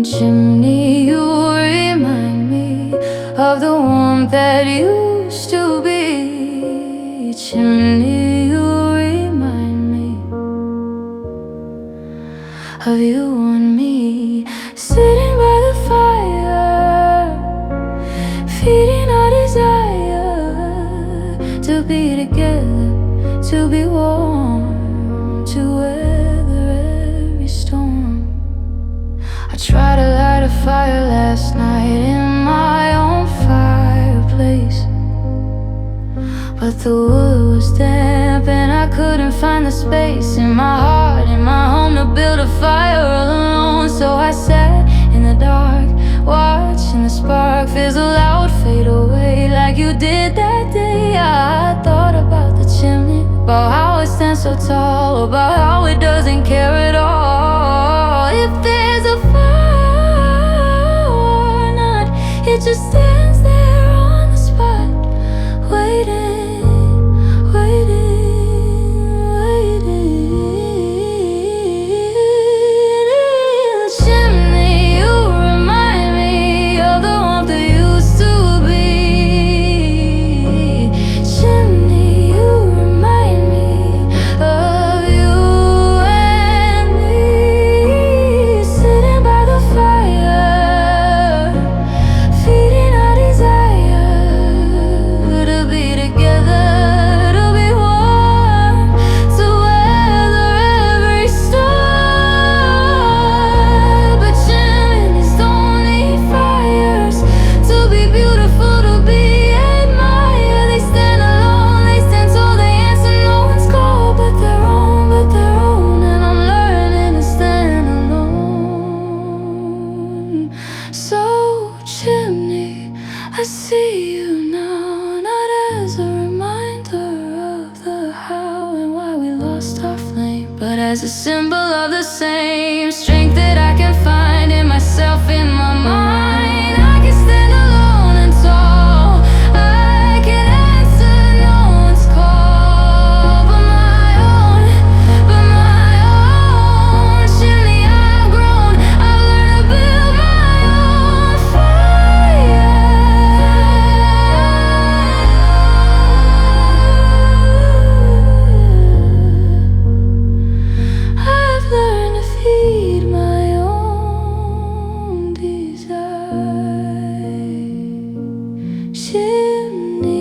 Chimney, you remind me of the warmth that used to be. Chimney, you remind me of you and me, sitting by the fire, feeding our desire to be together, to be warm, to weather every storm. I tried to light a fire last night in my own fireplace, but the wood was damp and I couldn't find the space in my heart, in my home, to build a fire alone. So I sat in the dark, watching the spark fizzle out, fade away like you did that day. I thought about the chimney, about how it stands so tall, about how it doesn't care at all. If there's a fire or not, it just stands there on the spot, waiting, waiting, waiting. Chimney, you remind me of the warmth that used to be. Chimney, you remind me of you see you now, not as a reminder of the how and why we lost our flame, but as a symbol of the same strength that I can find in myself, in my mind. I can stand alone and tall, I can answer no one's call but my own, but my own. Surely I've grown, I've learned to build my own fire. I've learned to feed my own desire. Chimney,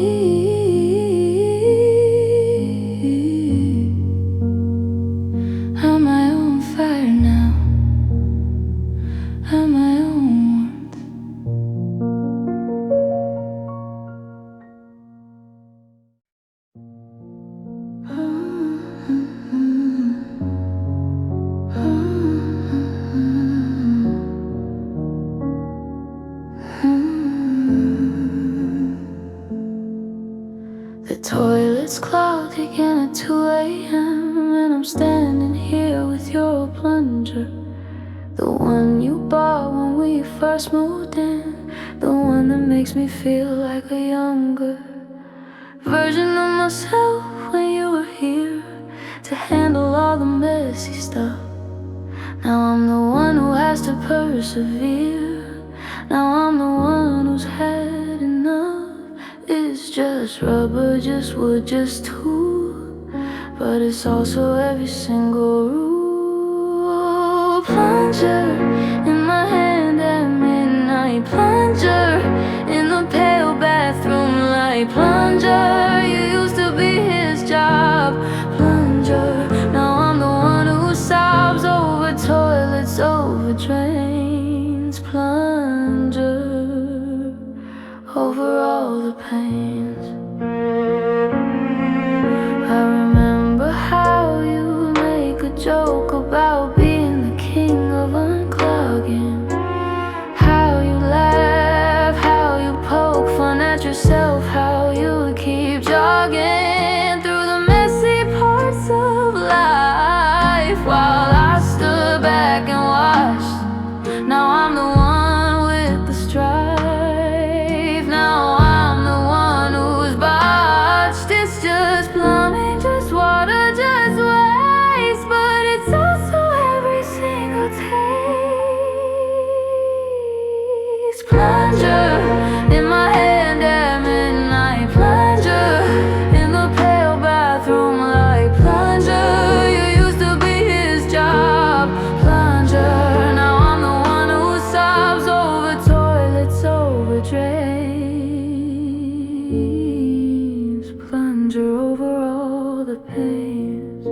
I'm my own fire now, I'm my own warmth. The toilet's clogged again at 2 a.m. and I'm standing here with your plunger, the one you bought when we first moved in, the one that makes me feel like a younger version of myself when you were here to handle all the messy stuff. Now I'm the one who has to persevere. Now I'm the one who's had enough. It's just rubber, just wood, just tool, but it's also every single rule. Plunger in my hand at midnight, plunger in the pale bathroom light, plunger, you used to be his job, plunger. Now I'm the one who sobs over toilets, over drains, plunger over all the pains. I remember how you make a joke about being the king of unclogging, how you laugh, how you poke fun at yourself, how you would keep jogging through the messy parts of life while I stood back and watched. Now I'm the one with the strife, now I'm the one who's botched. It's just plumbing, just water, just waste, but it's also every single taste. Plunger in my hand at midnight, plunger in the pale bathroom light, plunger, you used to be his job, plunger. Now I'm the one who sobs over toilets, over drains, plunger over all the pains.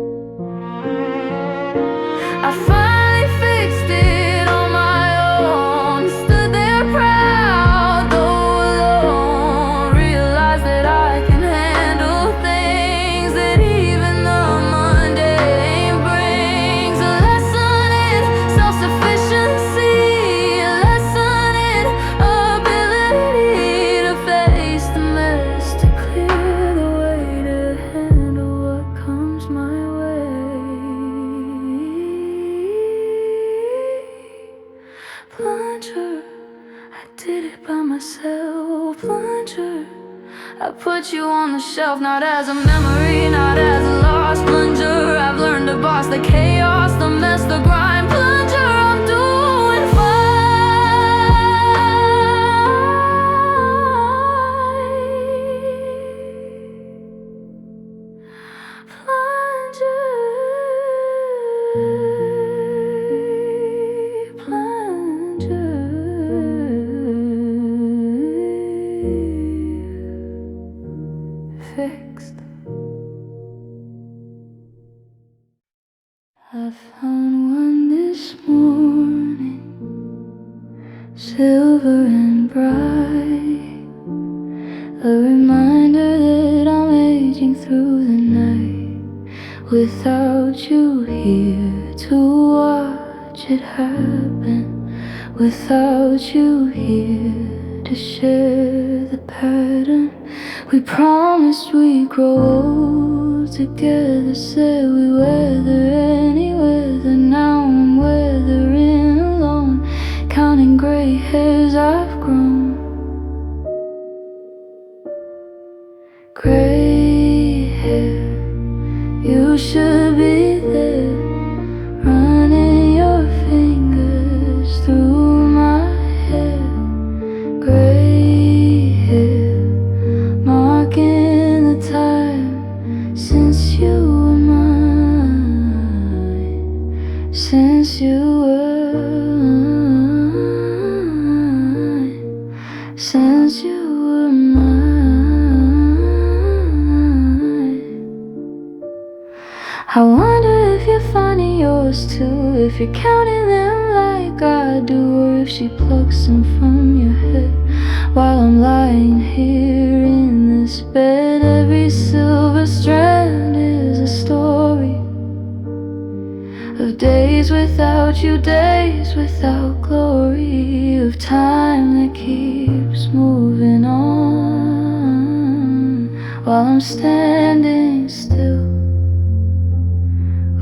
I finally fixed it on my own, stood there proud, though alone, realized that I can handle things that even the mundane brings. A lesson in self-sufficiency, a lesson in ability to face the mess, to clear the way, to handle what comes my way. Plunger, I did it by myself, plunger. I put you on the shelf, not as a memory, not as a lost, plunger. I've learned to boss the chaos, the mess, the grind, plunger. I'm doing fine, plunger, fixed. I found one this morning, silver and bright, a reminder that I'm aging through the night without you here to watch it happen, without you here to share the pattern. We promised we'd grow old together, said we weather any weather. Now I'm weathering alone, counting gray hairs I've grown. Gray hair, you should be there, running your fingers through my hair. Gray hair, marking the time since you were mine, since you were mine, since you were mine. I wonder if you're finding yours too, if you're counting them like I do, or if she plucks them from your head while I'm lying here in this bed. Every silver strand is a story of days without you, days without glory, of time that keeps moving on while I'm standing still,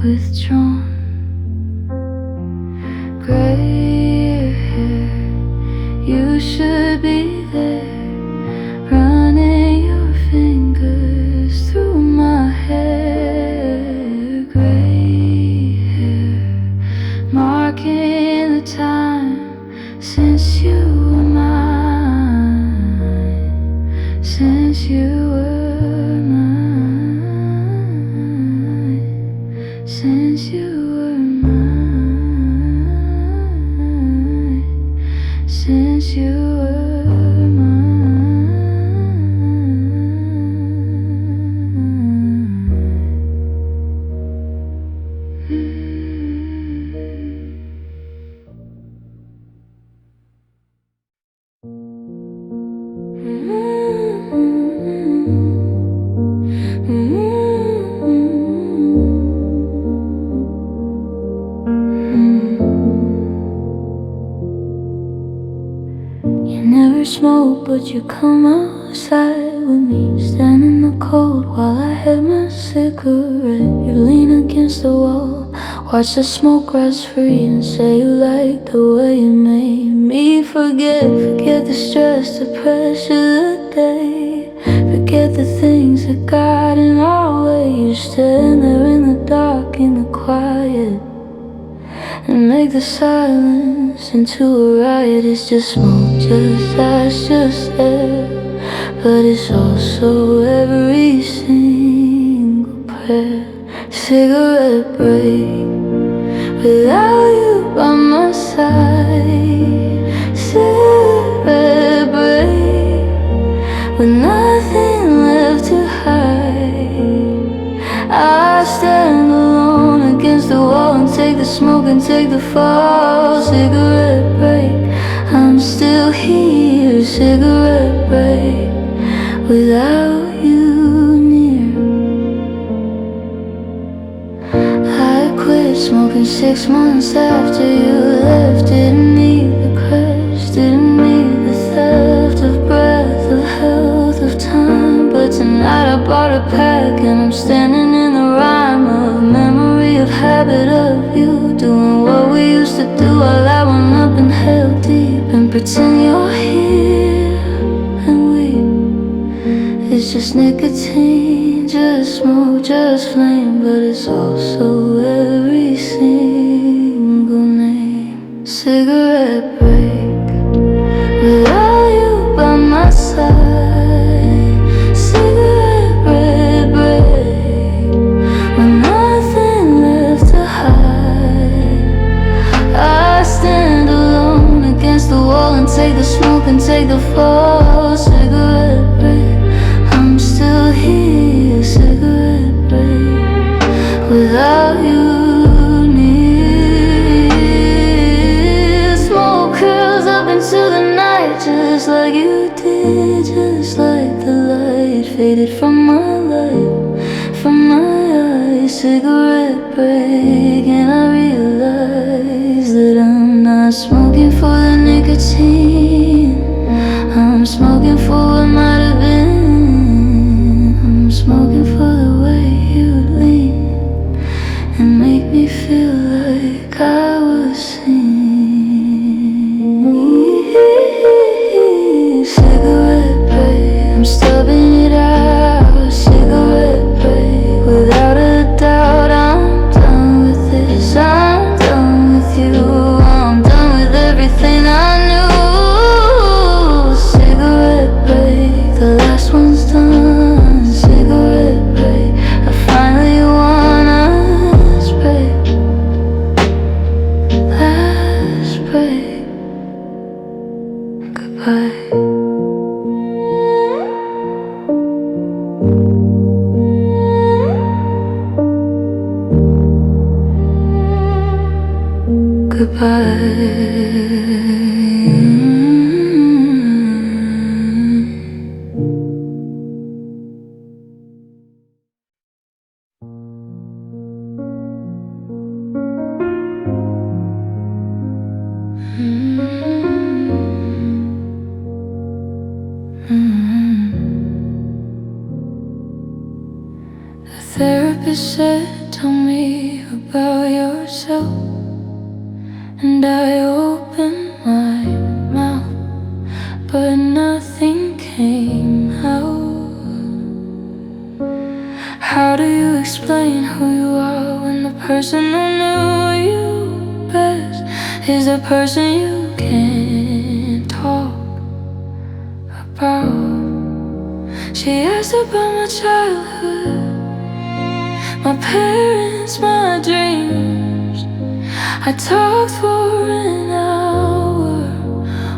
withdrawn. Gray hair, you should be there, running your fingers through my hair. Gray hair, marking the time since you were mine, since you were mine, since you were mine, since you were mine. You never smoke, but you come outside with me, stand in the cold while I have my cigarette. You lean against the wall, watch the smoke rise free, and say you like the way you made me forget the stress, the pressure, the day, forget the things that got in our way. You stand there in the dark, in the quiet, and make the silence into a riot. It's just smoke, just ash, just air, but it's also every single prayer. Cigarette break without you by my side. Cigarette break with nothing left to hide. I stand alone against the wall and take the smoke and take the fall. Cigarette break, I'm still here. Cigarette break without you near. I quit smoking 6 months after you left. Didn't need the crash, didn't need the theft of breath, of health, of time. But tonight I bought a pack and I'm standing in the rhyme of memory, of habit, of you doing what we used to do while I went up and held deep, and pretend you're here and weep. It's just nicotine, just smoke, just flame, but it's also every single name. Cigarette break without you by my side. Cigarette break with nothing left to hide. I stand alone against the wall and take the smoke and take the fall. Cigarette break, I'm still here. Cigarette break without you near. Smoke curls up into the night, just like you did, just like the light faded from my life, from my eyes. Cigarette break, and I realize that I'm not smoking for the nicotine, I'm smoking for what might have been. I'm smoking for the way you'd lean and make me feel like I was singing. Cigarette break, I'm stubbing it out. Cigarette break, without a doubt I'm done with this. I'm done with you. I'm done with everything I knew. Cigarette break, the last one's done. Cigarette break, I finally wanna spray. Last break, goodbye. Goodbye. The therapist said, tell me about yourself. And I opened my mouth, but nothing came out. How do you explain who you are when the person who knew you best is the person you can't talk about? She asked about my childhood, my parents, my dreams. I talked for an hour,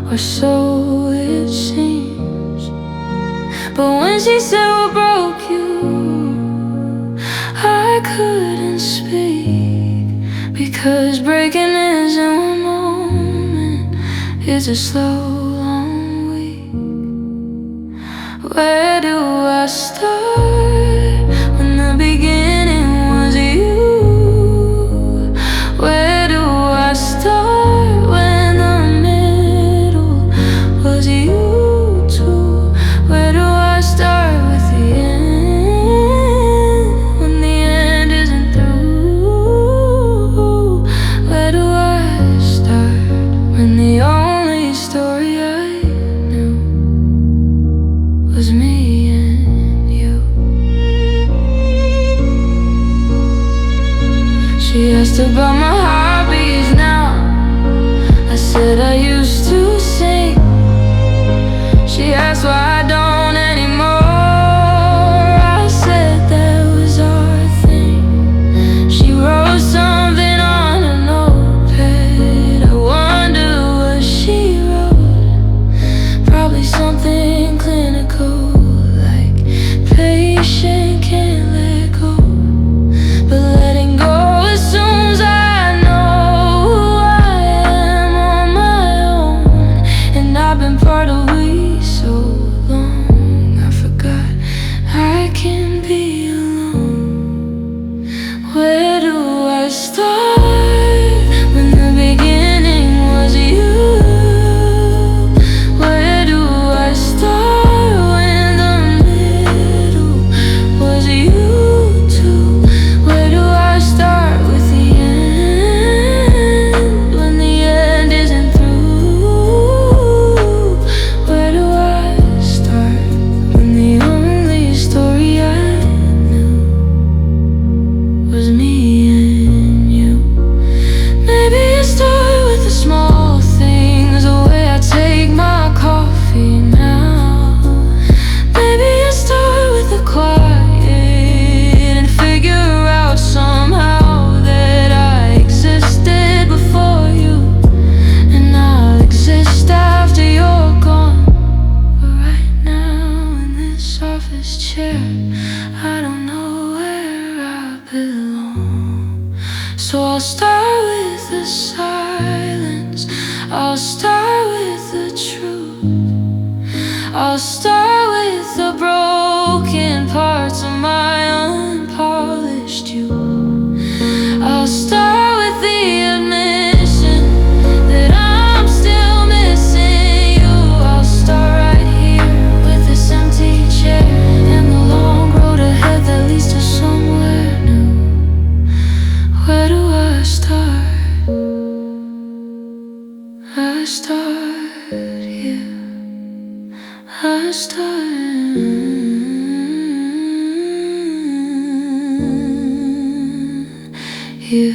or so it seems. But when she said what broke you, I couldn't speak. Because breaking isn't one moment, it's a slow, long week. Where do I start when the beginning was you? Where do I start when the middle was you too? Where do I start with the end when the end isn't through? Where do I start when the only story I knew was me and you? She asked about my hobbies now. I said I used to sing. She asked why I don't anymore. I said that was our thing. She wrote something on a notepad. I wonder what she wrote. Probably something clinical, like patient can't let go, but letting go as soon as I know who I am on my own. And I've been part of we so long, I forgot I can be alone. Where do I start when the beginning was you? Where do I start when the middle was you too? Where do I start with the end when the end isn't through? Where do I start when the only story I knew was me and you? Maybe I start with the small things, the way I take my coffee now. Maybe I start with the quiet and figure out somehow that I existed before you, and I'll exist after you're gone. But right now in this office chair, I don't know where I belong. So I'll start with the silence, I'll start with the truth, I'll start with the broken parts of my unpolished you. I'll start with the admission that I'm still missing you. I'll start right here.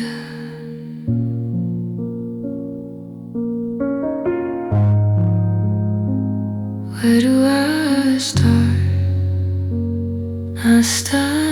Where do I start? I start